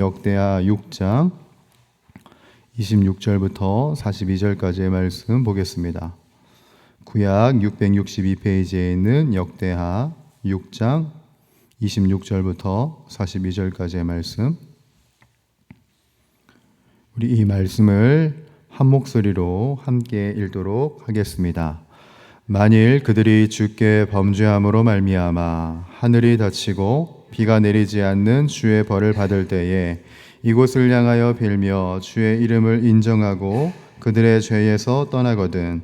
역대하 6장 26절부터 42절까지의 말씀 보겠습니다. 구약 662페이지에 있는 역대하 6장 26절부터 42절까지의 말씀, 우리 이 말씀을 한 목소리로 함께 읽도록 하겠습니다. 만일 그들이 주께 범죄함으로 말미암아 하늘이 닫히고 비가 내리지 않는 주의 벌을 받을 때에 이곳을 향하여 빌며 주의 이름을 인정하고 그들의 죄에서 떠나거든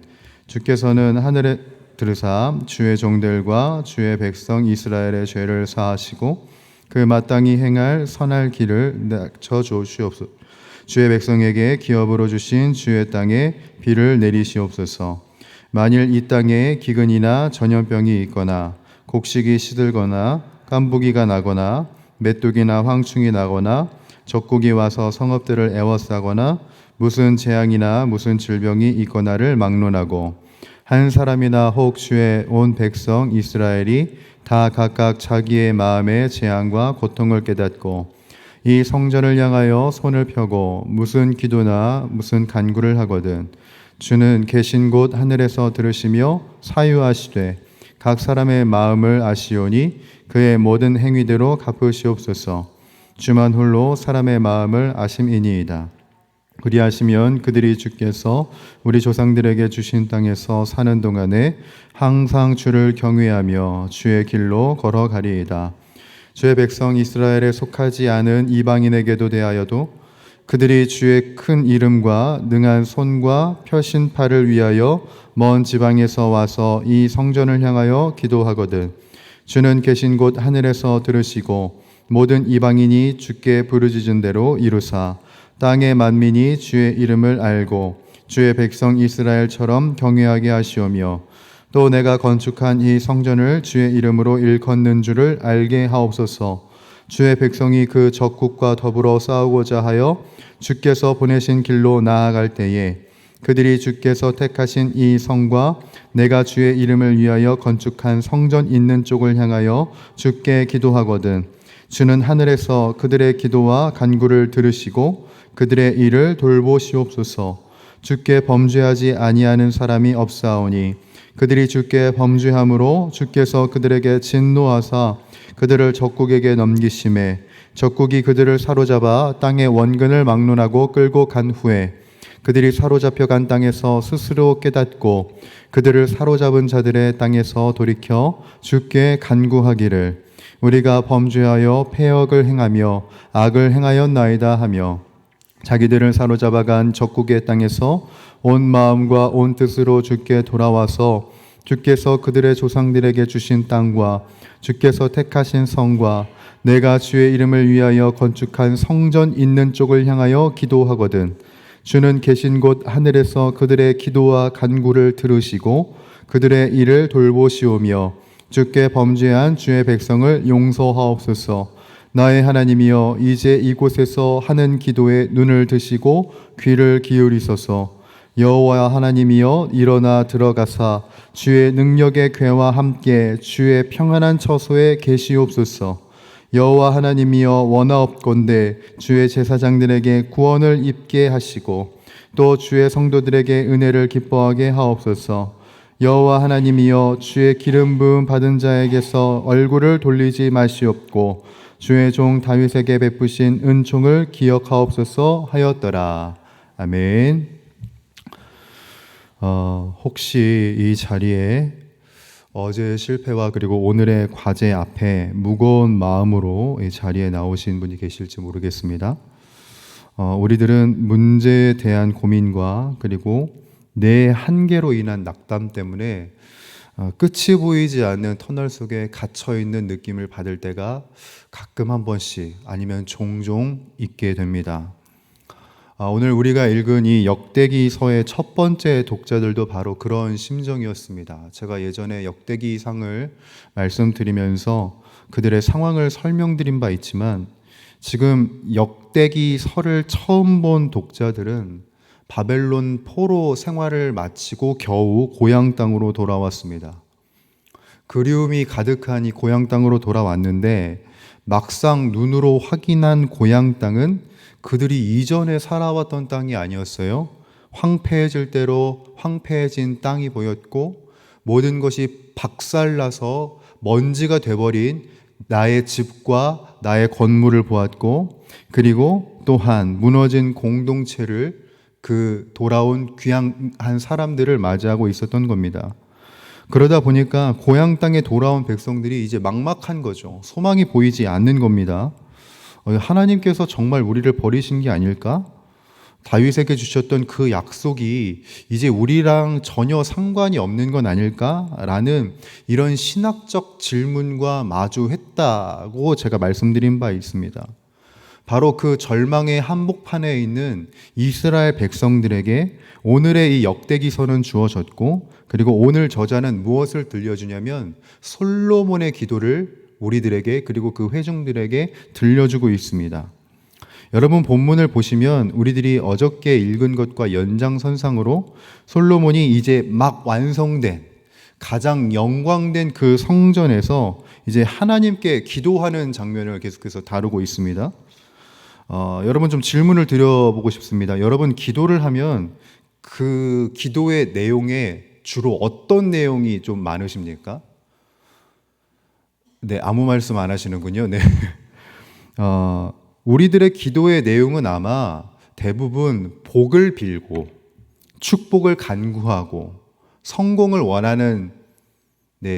주께서는 하늘에 들으사 주의 종들과 주의 백성 이스라엘의 죄를 사하시고 그 마땅히 행할 선할 길을 낮춰 주시옵소서. 주의 백성에게 기업으로 주신 주의 땅에 비를 내리시옵소서. 만일 이 땅에 기근이나 전염병이 있거나 곡식이 시들거나 깐부기가 나거나 메뚜기나 황충이 나거나 적국이 와서 성읍들을 에워싸거나 무슨 재앙이나 무슨 질병이 있거나를 막론하고 한 사람이나 혹 주의 온 백성 이스라엘이 다 각각 자기의 마음의 재앙과 고통을 깨닫고 이 성전을 향하여 손을 펴고 무슨 기도나 무슨 간구를 하거든 주는 계신 곳 하늘에서 들으시며 사유하시되 각 사람의 마음을 아시오니 그의 모든 행위대로 갚으시옵소서. 주만 홀로 사람의 마음을 아심이니이다. 그리하시면 그들이 주께서 우리 조상들에게 주신 땅에서 사는 동안에 항상 주를 경외하며 주의 길로 걸어가리이다. 주의 백성 이스라엘에 속하지 않은 이방인에게도 대하여도 그들이 주의 큰 이름과 능한 손과 펴신 팔을 위하여 먼 지방에서 와서 이 성전을 향하여 기도하거든 주는 계신 곳 하늘에서 들으시고 모든 이방인이 주께 부르짖은 대로 이루사 땅의 만민이 주의 이름을 알고 주의 백성 이스라엘처럼 경외하게 하시오며 또 내가 건축한 이 성전을 주의 이름으로 일컫는 줄을 알게 하옵소서. 주의 백성이 그 적국과 더불어 싸우고자 하여 주께서 보내신 길로 나아갈 때에 그들이 주께서 택하신 이 성과 내가 주의 이름을 위하여 건축한 성전 있는 쪽을 향하여 주께 기도하거든 주는 하늘에서 그들의 기도와 간구를 들으시고 그들의 일을 돌보시옵소서. 주께 범죄하지 아니하는 사람이 없사오니 그들이 주께 범죄함으로 주께서 그들에게 진노하사 그들을 적국에게 넘기심에 적국이 그들을 사로잡아 땅의 원근을 막론하고 끌고 간 후에 그들이 사로잡혀 간 땅에서 스스로 깨닫고 그들을 사로잡은 자들의 땅에서 돌이켜 주께 간구하기를 우리가 범죄하여 패역을 행하며 악을 행하였나이다 하며 자기들을 사로잡아 간 적국의 땅에서 온 마음과 온 뜻으로 주께 돌아와서 주께서 그들의 조상들에게 주신 땅과 주께서 택하신 성과 내가 주의 이름을 위하여 건축한 성전 있는 쪽을 향하여 기도하거든 주는 계신 곳 하늘에서 그들의 기도와 간구를 들으시고 그들의 일을 돌보시오며 주께 범죄한 주의 백성을 용서하옵소서. 나의 하나님이여 이제 이곳에서 하는 기도에 눈을 드시고 귀를 기울이소서. 여호와 하나님이여 일어나 들어가사 주의 능력의 궤와 함께 주의 평안한 처소에 계시옵소서. 여호와 하나님이여 원하옵건대 주의 제사장들에게 구원을 입게 하시고 또 주의 성도들에게 은혜를 기뻐하게 하옵소서. 여호와 하나님이여 주의 기름 부음 받은 자에게서 얼굴을 돌리지 마시옵고 주의 종 다윗에게 베푸신 은총을 기억하옵소서 하였더라. 아멘. 혹시 이 자리에 어제의 실패와 그리고 오늘의 과제 앞에 무거운 마음으로 이 자리에 나오신 분이 계실지 모르겠습니다. 우리들은 문제에 대한 고민과 그리고 내 한계로 인한 낙담 때문에 끝이 보이지 않는 터널 속에 갇혀있는 느낌을 받을 때가 가끔 한 번씩 아니면 종종 있게 됩니다. 오늘 우리가 읽은 이 역대기서의 첫 번째 독자들도 바로 그런 심정이었습니다. 제가 예전에 역대기상을 말씀드리면서 그들의 상황을 설명드린 바 있지만 지금 역대기서를 처음 본 독자들은 바벨론 포로 생활을 마치고 겨우 고향 땅으로 돌아왔습니다. 그리움이 가득한 이 고향 땅으로 돌아왔는데 막상 눈으로 확인한 고향 땅은 그들이 이전에 살아왔던 땅이 아니었어요. 황폐해질 대로 황폐해진 땅이 보였고 모든 것이 박살나서 먼지가 돼버린 나의 집과 나의 건물을 보았고, 그리고 또한 무너진 공동체를, 그 돌아온 귀향한 사람들을 맞이하고 있었던 겁니다. 그러다 보니까 고향 땅에 돌아온 백성들이 이제 막막한 거죠. 소망이 보이지 않는 겁니다. 하나님께서 정말 우리를 버리신 게 아닐까? 다윗에게 주셨던 그 약속이 이제 우리랑 전혀 상관이 없는 건 아닐까라는 이런 신학적 질문과 마주했다고 제가 말씀드린 바 있습니다. 바로 그 절망의 한복판에 있는 이스라엘 백성들에게 오늘의 이 역대기서는 주어졌고, 그리고 오늘 저자는 무엇을 들려주냐면 솔로몬의 기도를 우리들에게, 그리고 그 회중들에게 들려주고 있습니다. 여러분, 본문을 보시면 우리들이 어저께 읽은 것과 연장선상으로 솔로몬이 이제 막 완성된 가장 영광된 그 성전에서 이제 하나님께 기도하는 장면을 계속해서 다루고 있습니다. 여러분, 좀 질문을 드려보고 싶습니다. 여러분, 기도를 하면 그 기도의 내용에 주로 어떤 내용이 좀 많으십니까? 네, 아무 말씀 안 하시는군요. 네. 우리들의 기도의 내용은 아마 대부분 복을 빌고 축복을 간구하고 성공을 원하는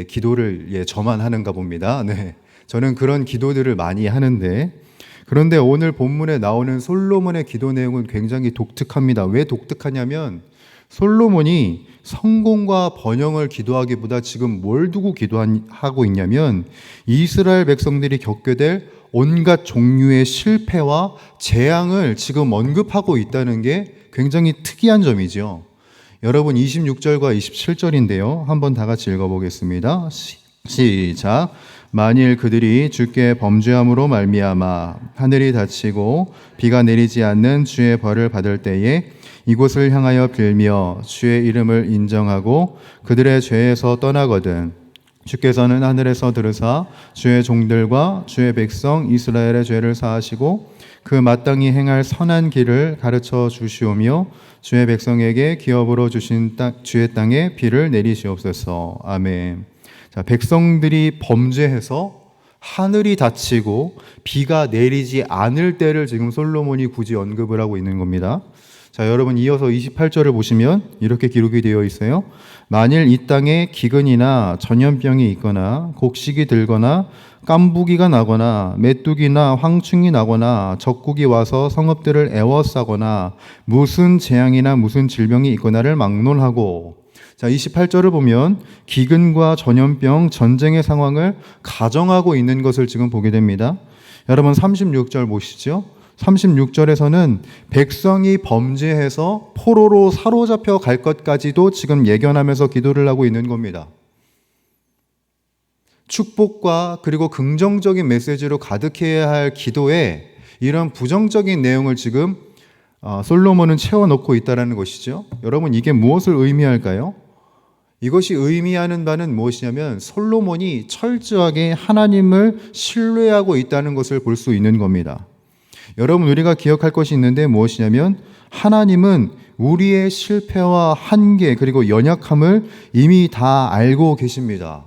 기도를 저만 하는가 봅니다. 네. 저는 그런 기도들을 많이 하는데, 그런데 오늘 본문에 나오는 솔로몬의 기도 내용은 굉장히 독특합니다. 왜 독특하냐면 솔로몬이 성공과 번영을 기도하기보다 지금 뭘 두고 기도하고 있냐면 이스라엘 백성들이 겪게 될 온갖 종류의 실패와 재앙을 지금 언급하고 있다는 게 굉장히 특이한 점이죠. 여러분, 26절과 27절인데요. 한번 다 같이 읽어보겠습니다. 시작. 만일 그들이 주께 범죄함으로 말미암아 하늘이 닫히고 비가 내리지 않는 주의 벌을 받을 때에 이곳을 향하여 빌며 주의 이름을 인정하고 그들의 죄에서 떠나거든 주께서는 하늘에서 들으사 주의 종들과 주의 백성 이스라엘의 죄를 사하시고 그 마땅히 행할 선한 길을 가르쳐 주시오며 주의 백성에게 기업으로 주신 주의 땅에 비를 내리시옵소서. 아멘. 자, 백성들이 범죄해서 하늘이 닫히고 비가 내리지 않을 때를 지금 솔로몬이 굳이 언급을 하고 있는 겁니다. 자, 여러분, 이어서 28절을 보시면 이렇게 기록이 되어 있어요. 만일 이 땅에 기근이나 전염병이 있거나 곡식이 들거나 깐부기가 나거나 메뚜기나 황충이 나거나 적국이 와서 성읍들을 애워싸거나 무슨 재앙이나 무슨 질병이 있거나를 막론하고, 자, 28절을 보면 기근과 전염병, 전쟁의 상황을 가정하고 있는 것을 지금 보게 됩니다. 여러분, 36절 보시죠. 36절에서는 백성이 범죄해서 포로로 사로잡혀 갈 것까지도 지금 예견하면서 기도를 하고 있는 겁니다. 축복과 그리고 긍정적인 메시지로 가득해야 할 기도에 이런 부정적인 내용을 지금 솔로몬은 채워넣고 있다는 것이죠. 여러분, 이게 무엇을 의미할까요? 이것이 의미하는 바는 무엇이냐면 솔로몬이 철저하게 하나님을 신뢰하고 있다는 것을 볼 수 있는 겁니다. 여러분, 우리가 기억할 것이 있는데 무엇이냐면 하나님은 우리의 실패와 한계 그리고 연약함을 이미 다 알고 계십니다.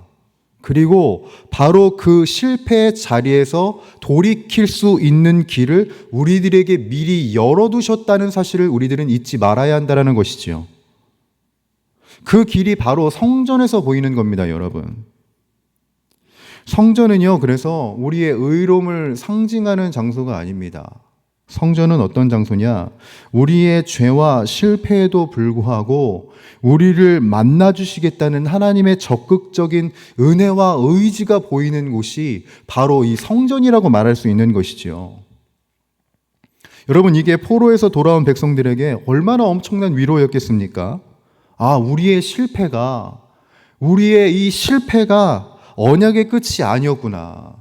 그리고 바로 그 실패의 자리에서 돌이킬 수 있는 길을 우리들에게 미리 열어두셨다는 사실을 우리들은 잊지 말아야 한다는 것이지요. 그 길이 바로 성전에서 보이는 겁니다, 여러분. 성전은요, 그래서 우리의 의로움을 상징하는 장소가 아닙니다. 성전은 어떤 장소냐? 우리의 죄와 실패에도 불구하고 우리를 만나주시겠다는 하나님의 적극적인 은혜와 의지가 보이는 곳이 바로 이 성전이라고 말할 수 있는 것이지요. 여러분, 이게 포로에서 돌아온 백성들에게 얼마나 엄청난 위로였겠습니까? 우리의 이 실패가 언약의 끝이 아니었구나.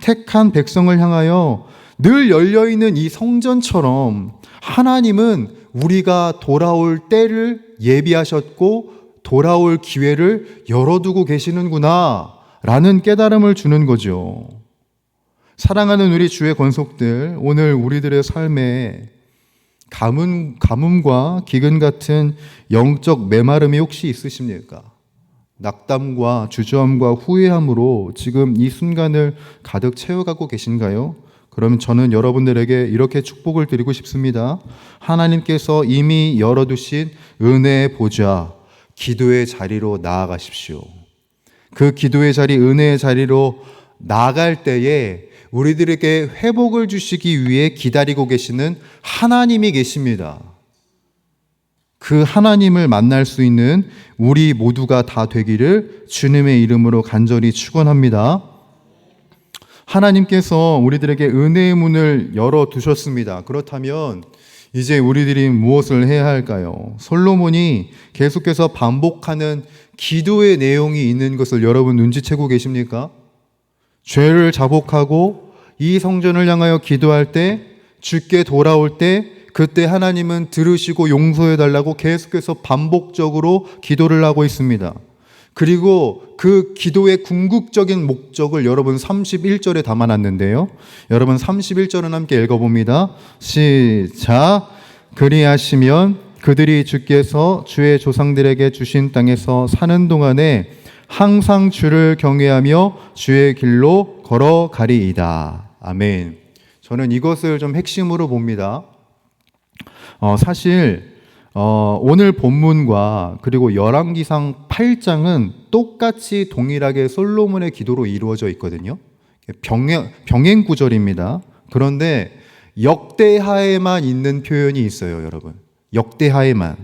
택한 백성을 향하여 늘 열려있는 이 성전처럼 하나님은 우리가 돌아올 때를 예비하셨고 돌아올 기회를 열어두고 계시는구나 라는 깨달음을 주는 거죠. 사랑하는 우리 주의 권속들, 오늘 우리들의 삶에 가뭄과 기근 같은 영적 메마름이 혹시 있으십니까? 낙담과 주저함과 후회함으로 지금 이 순간을 가득 채워가고 계신가요? 그러면 저는 여러분들에게 이렇게 축복을 드리고 싶습니다. 하나님께서 이미 열어두신 은혜의 보좌, 기도의 자리로 나아가십시오. 그 기도의 자리, 은혜의 자리로 나아갈 때에 우리들에게 회복을 주시기 위해 기다리고 계시는 하나님이 계십니다. 그 하나님을 만날 수 있는 우리 모두가 다 되기를 주님의 이름으로 간절히 축원합니다. 하나님께서 우리들에게 은혜의 문을 열어두셨습니다. 그렇다면 이제 우리들이 무엇을 해야 할까요? 솔로몬이 계속해서 반복하는 기도의 내용이 있는 것을 여러분 눈치채고 계십니까? 죄를 자복하고 이 성전을 향하여 기도할 때, 주께 돌아올 때 그때 하나님은 들으시고 용서해 달라고 계속해서 반복적으로 기도를 하고 있습니다. 그리고 그 기도의 궁극적인 목적을 여러분 31절에 담아놨는데요. 여러분 31절은 함께 읽어봅니다. 시작. 그리하시면 그들이 주께서 주의 조상들에게 주신 땅에서 사는 동안에 항상 주를 경외하며 주의 길로 걸어가리이다. 아멘. 저는 이것을 좀 핵심으로 봅니다. 사실 오늘 본문과 그리고 열왕기상 8장은 똑같이 동일하게 솔로몬의 기도로 이루어져 있거든요. 병행 구절입니다. 그런데 역대하에만 있는 표현이 있어요, 여러분. 역대하에만.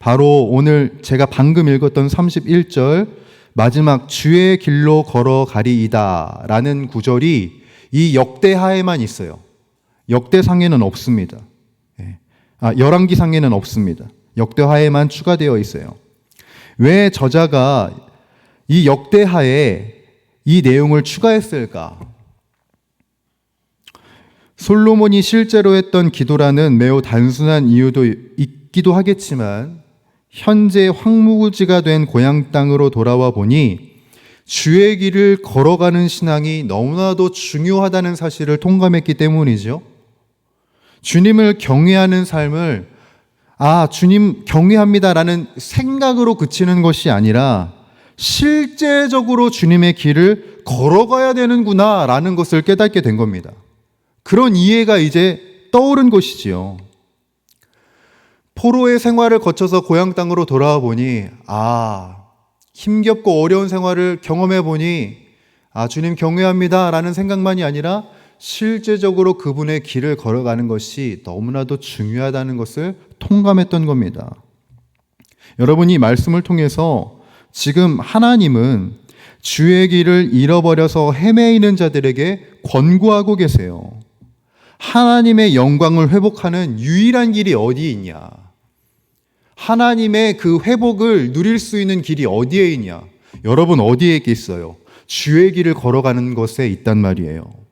바로 오늘 제가 방금 읽었던 31절 마지막 주의 길로 걸어가리이다 라는 구절이 이 역대하에만 있어요. 역대상에는 없습니다. 열왕기상에는 없습니다. 역대하에만 추가되어 있어요. 왜 저자가 이 역대하에 이 내용을 추가했을까? 솔로몬이 실제로 했던 기도라는 매우 단순한 이유도 있기도 하겠지만 현재 황무지가 된 고향 땅으로 돌아와 보니 주의 길을 걸어가는 신앙이 너무나도 중요하다는 사실을 통감했기 때문이죠. 주님을 경외하는 삶을 주님 경외합니다라는 생각으로 그치는 것이 아니라 실제적으로 주님의 길을 걸어가야 되는구나라는 것을 깨닫게 된 겁니다. 그런 이해가 이제 떠오른 것이지요. 포로의 생활을 거쳐서 고향 땅으로 돌아와 보니 힘겹고 어려운 생활을 경험해 보니 주님 경외합니다라는 생각만이 아니라 실제적으로 그분의 길을 걸어가는 것이 너무나도 중요하다는 것을 통감했던 겁니다. 여러분, 이 말씀을 통해서 지금 하나님은 주의 길을 잃어버려서 헤매이는 자들에게 권고하고 계세요. 하나님의 영광을 회복하는 유일한 길이 어디에 있냐? 하나님의 그 회복을 누릴 수 있는 길이 어디에 있냐? 여러분, 어디에 있겠어요? 주의 길을 걸어가는 것에 있단 말이에요.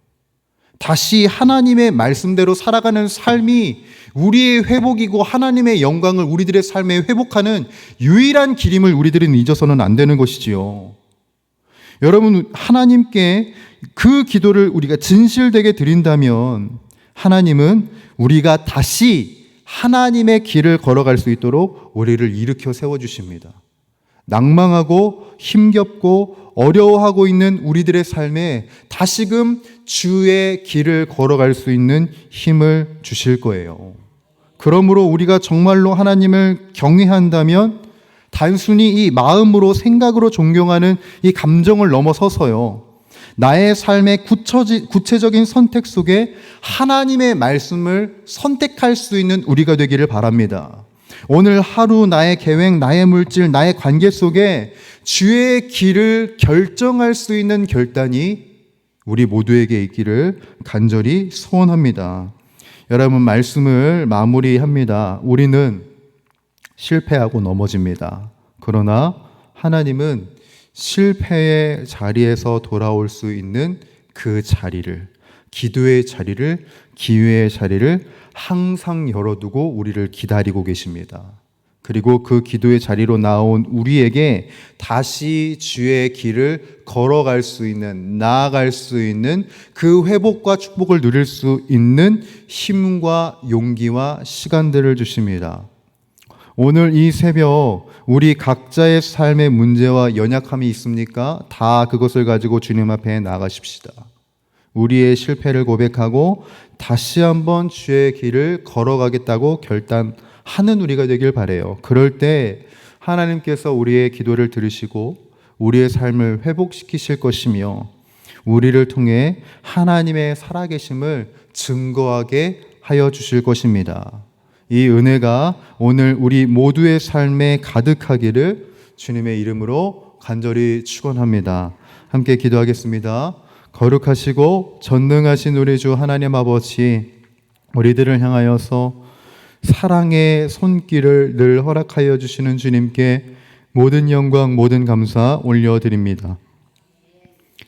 다시 하나님의 말씀대로 살아가는 삶이 우리의 회복이고 하나님의 영광을 우리들의 삶에 회복하는 유일한 길임을 우리들은 잊어서는 안 되는 것이지요. 여러분, 하나님께 그 기도를 우리가 진실되게 드린다면 하나님은 우리가 다시 하나님의 길을 걸어갈 수 있도록 우리를 일으켜 세워주십니다. 낭망하고 힘겹고 어려워하고 있는 우리들의 삶에 다시금 주의 길을 걸어갈 수 있는 힘을 주실 거예요. 그러므로 우리가 정말로 하나님을 경외한다면 단순히 이 마음으로 생각으로 존경하는 이 감정을 넘어서서요, 나의 삶의 구체적인 선택 속에 하나님의 말씀을 선택할 수 있는 우리가 되기를 바랍니다. 오늘 하루 나의 계획, 나의 물질, 나의 관계 속에 주의 길을 결정할 수 있는 결단이 우리 모두에게 있기를 간절히 소원합니다. 여러분, 말씀을 마무리합니다. 우리는 실패하고 넘어집니다. 그러나 하나님은 실패의 자리에서 돌아올 수 있는 그 자리를, 기도의 자리를, 기회의 자리를 항상 열어두고 우리를 기다리고 계십니다. 그리고 그 기도의 자리로 나온 우리에게 다시 주의 길을 걸어갈 수 있는, 나아갈 수 있는 그 회복과 축복을 누릴 수 있는 힘과 용기와 시간들을 주십니다. 오늘 이 새벽 우리 각자의 삶의 문제와 연약함이 있습니까? 다 그것을 가지고 주님 앞에 나가십시다. 우리의 실패를 고백하고 다시 한번 주의 길을 걸어가겠다고 결단하는 우리가 되길 바라요. 그럴 때 하나님께서 우리의 기도를 들으시고 우리의 삶을 회복시키실 것이며 우리를 통해 하나님의 살아계심을 증거하게 하여 주실 것입니다. 이 은혜가 오늘 우리 모두의 삶에 가득하기를 주님의 이름으로 간절히 축원합니다. 함께 기도하겠습니다. 거룩하시고 전능하신 우리 주 하나님 아버지, 우리들을 향하여서 사랑의 손길을 늘 허락하여 주시는 주님께 모든 영광, 모든 감사 올려드립니다.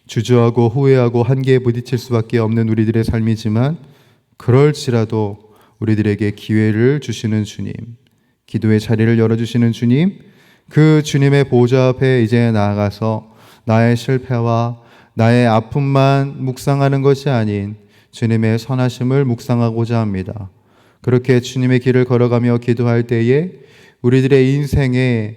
주저하고 후회하고 한계에 부딪힐 수밖에 없는 우리들의 삶이지만 그럴지라도 우리들에게 기회를 주시는 주님, 기도의 자리를 열어주시는 주님, 그 주님의 보좌 앞에 이제 나아가서 나의 실패와 나의 아픔만 묵상하는 것이 아닌 주님의 선하심을 묵상하고자 합니다. 그렇게 주님의 길을 걸어가며 기도할 때에 우리들의 인생에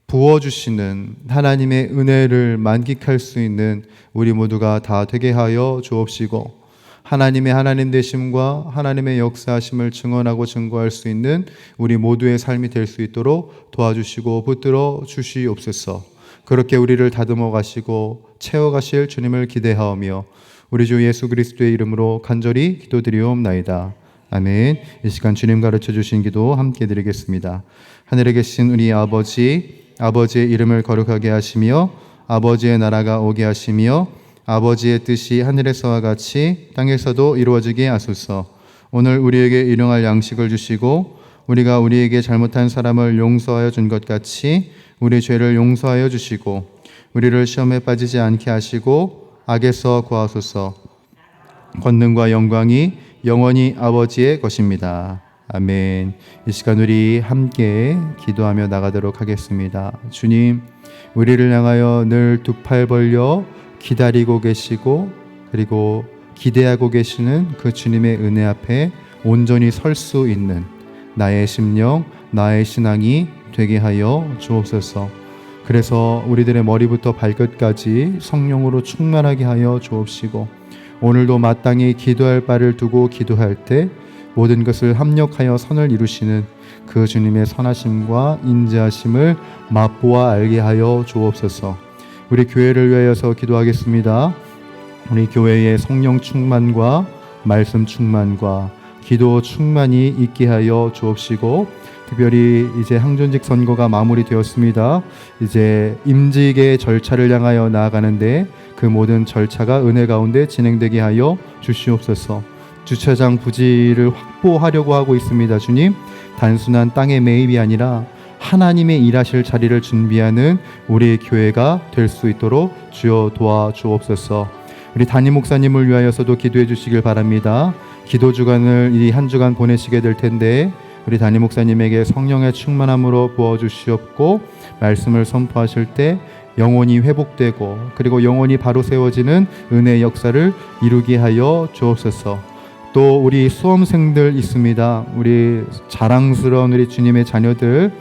부어주시는 하나님의 은혜를 만끽할 수 있는 우리 모두가 다 되게 하여 주옵시고, 하나님의 하나님 되심과 하나님의 역사하심을 증언하고 증거할 수 있는 우리 모두의 삶이 될 수 있도록 도와주시고 붙들어 주시옵소서. 그렇게 우리를 다듬어 가시고 채워 가실 주님을 기대하오며 우리 주 예수 그리스도의 이름으로 간절히 기도드리옵나이다. 아멘. 이 시간 주님 가르쳐 주신 기도 함께 드리겠습니다. 하늘에 계신 우리 아버지, 아버지의 이름을 거룩하게 하시며 아버지의 나라가 오게 하시며 아버지의 뜻이 하늘에서와 같이 땅에서도 이루어지게 하소서. 오늘 우리에게 일용할 양식을 주시고 우리가 우리에게 잘못한 사람을 용서하여 준 것 같이 우리 죄를 용서하여 주시고 우리를 시험에 빠지지 않게 하시고 악에서 구하소서. 권능과 영광이 영원히 아버지의 것입니다. 아멘. 이 시간 우리 함께 기도하며 나가도록 하겠습니다. 주님, 우리를 향하여 늘 두 팔 벌려 기다리고 계시고 그리고 기대하고 계시는 그 주님의 은혜 앞에 온전히 설 수 있는 나의 심령, 나의 신앙이 되게 하여 주옵소서. 그래서 우리들의 머리부터 발끝까지 성령으로 충만하게 하여 주옵시고 오늘도 마땅히 기도할 바를 두고 기도할 때 모든 것을 합력하여 선을 이루시는 그 주님의 선하심과 인자하심을 맛보아 알게 하여 주옵소서. 우리 교회를 위하여서 기도하겠습니다. 우리 교회의 성령 충만과 말씀 충만과 기도 충만이 있게 하여 주옵시고 특별히 이제 항존직 선거가 마무리되었습니다. 이제 임직의 절차를 향하여 나아가는데 그 모든 절차가 은혜 가운데 진행되게 하여 주시옵소서. 주차장 부지를 확보하려고 하고 있습니다. 주님, 단순한 땅의 매입이 아니라 하나님의 일하실 자리를 준비하는 우리 교회가 될 수 있도록 주여 도와주옵소서. 우리 담임 목사님을 위하여서도 기도해 주시길 바랍니다. 기도 주간을 이 한 주간 보내시게 될 텐데 우리 담임 목사님에게 성령의 충만함으로 부어주시옵고 말씀을 선포하실 때 영혼이 회복되고 그리고 영혼이 바로 세워지는 은혜의 역사를 이루게 하여 주옵소서. 또 우리 수험생들 있습니다. 우리 자랑스러운 우리 주님의 자녀들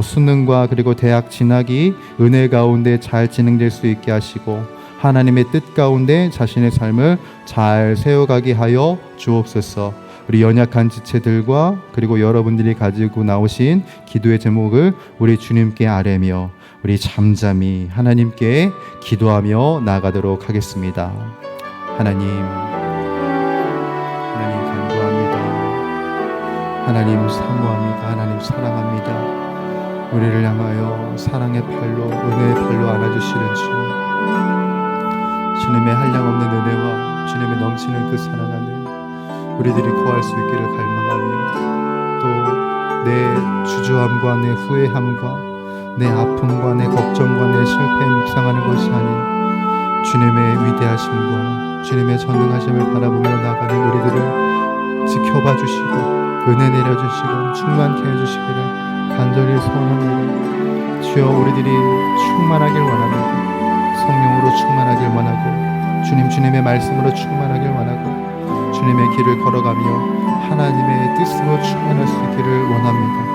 수능과 그리고 대학 진학이 은혜 가운데 잘 진행될 수 있게 하시고 하나님의 뜻 가운데 자신의 삶을 잘 세워가게 하여 주옵소서. 우리 연약한 지체들과 그리고 여러분들이 가지고 나오신 기도의 제목을 우리 주님께 아뢰며 우리 잠잠히 하나님께 기도하며 나아가도록 하겠습니다. 하나님 간구합니다. 하나님 사모합니다. 하나님 사랑합니다. 우리를 향하여 사랑의 팔로 은혜의 팔로 안아주시는 주님의 한량없는 은혜와 주님의 넘치는 그 사랑 안에 우리들이 거할 수 있기를 갈망하며 또 내 주저함과 내 후회함과 내 아픔과 내 걱정과 내 실패에 묵상하는 것이 아닌 주님의 위대하심과 주님의 전능하심을 바라보며 나가는 우리들을 지켜봐 주시고 은혜 내려주시고 충만케 해주시기를 간절히 소원합니다. 주여, 우리들이 충만하길 원합니다. 성령으로 충만하길 원하고 주님의 말씀으로 충만하길 원하고 주님의 길을 걸어가며 하나님의 뜻으로 충만할 수 있기를 원합니다.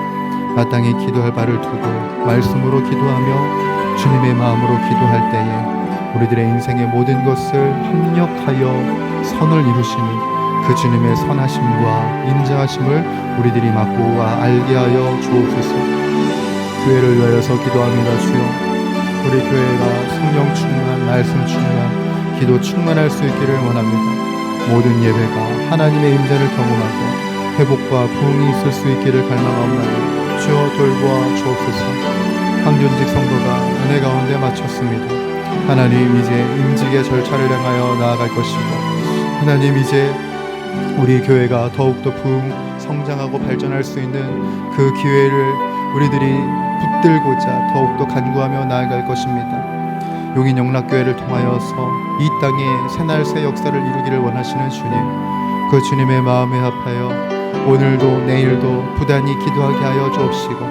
마땅히 기도할 바를 두고 말씀으로 기도하며 주님의 마음으로 기도할 때에 우리들의 인생의 모든 것을 합력하여 선을 이루시는 그 주님의 선하심과 인자하심을 우리들이 맛보아 알게 하여 주옵소서. 교회를 위하여서 기도합니다. 주여, 우리 교회가 성령 충만, 말씀 충만, 기도 충만할 수 있기를 원합니다. 모든 예배가 하나님의 임재를 경험하고 회복과 부흥이 있을 수 있기를 갈망하옵나니 주여 돌보아 주옵소서. 황준직 성도가 은혜 가운데 마쳤습니다. 하나님, 이제 임직의 절차를 향하여 나아갈 것이고 하나님, 이제 우리 교회가 더욱더 부흥 성장하고 발전할 수 있는 그 기회를 우리들이 붙들고자 더욱더 간구하며 나아갈 것입니다. 용인 영락교회를 통하여서 이 땅에 새날 새 역사를 이루기를 원하시는 주님, 그 주님의 마음에 합하여 오늘도 내일도 부단히 기도하게 하여 주옵시고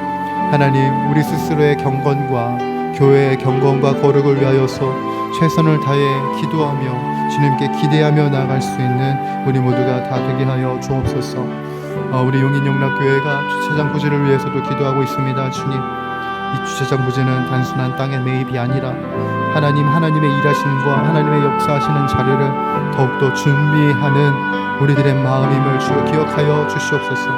하나님, 우리 스스로의 경건과 교회의 경건과 거룩을 위하여서 최선을 다해 기도하며 주님께 기대하며 나아갈 수 있는 우리 모두가 다 되게 하여 주옵소서. 우리 용인 영락교회가 주차장 부지를 위해서도 기도하고 있습니다. 주님, 이 주차장 부지는 단순한 땅의 매입이 아니라 하나님의 일하심과 하나님의 역사하시는 자리를 더욱더 준비하는 우리들의 마음임을 주여 기억하여 주시옵소서.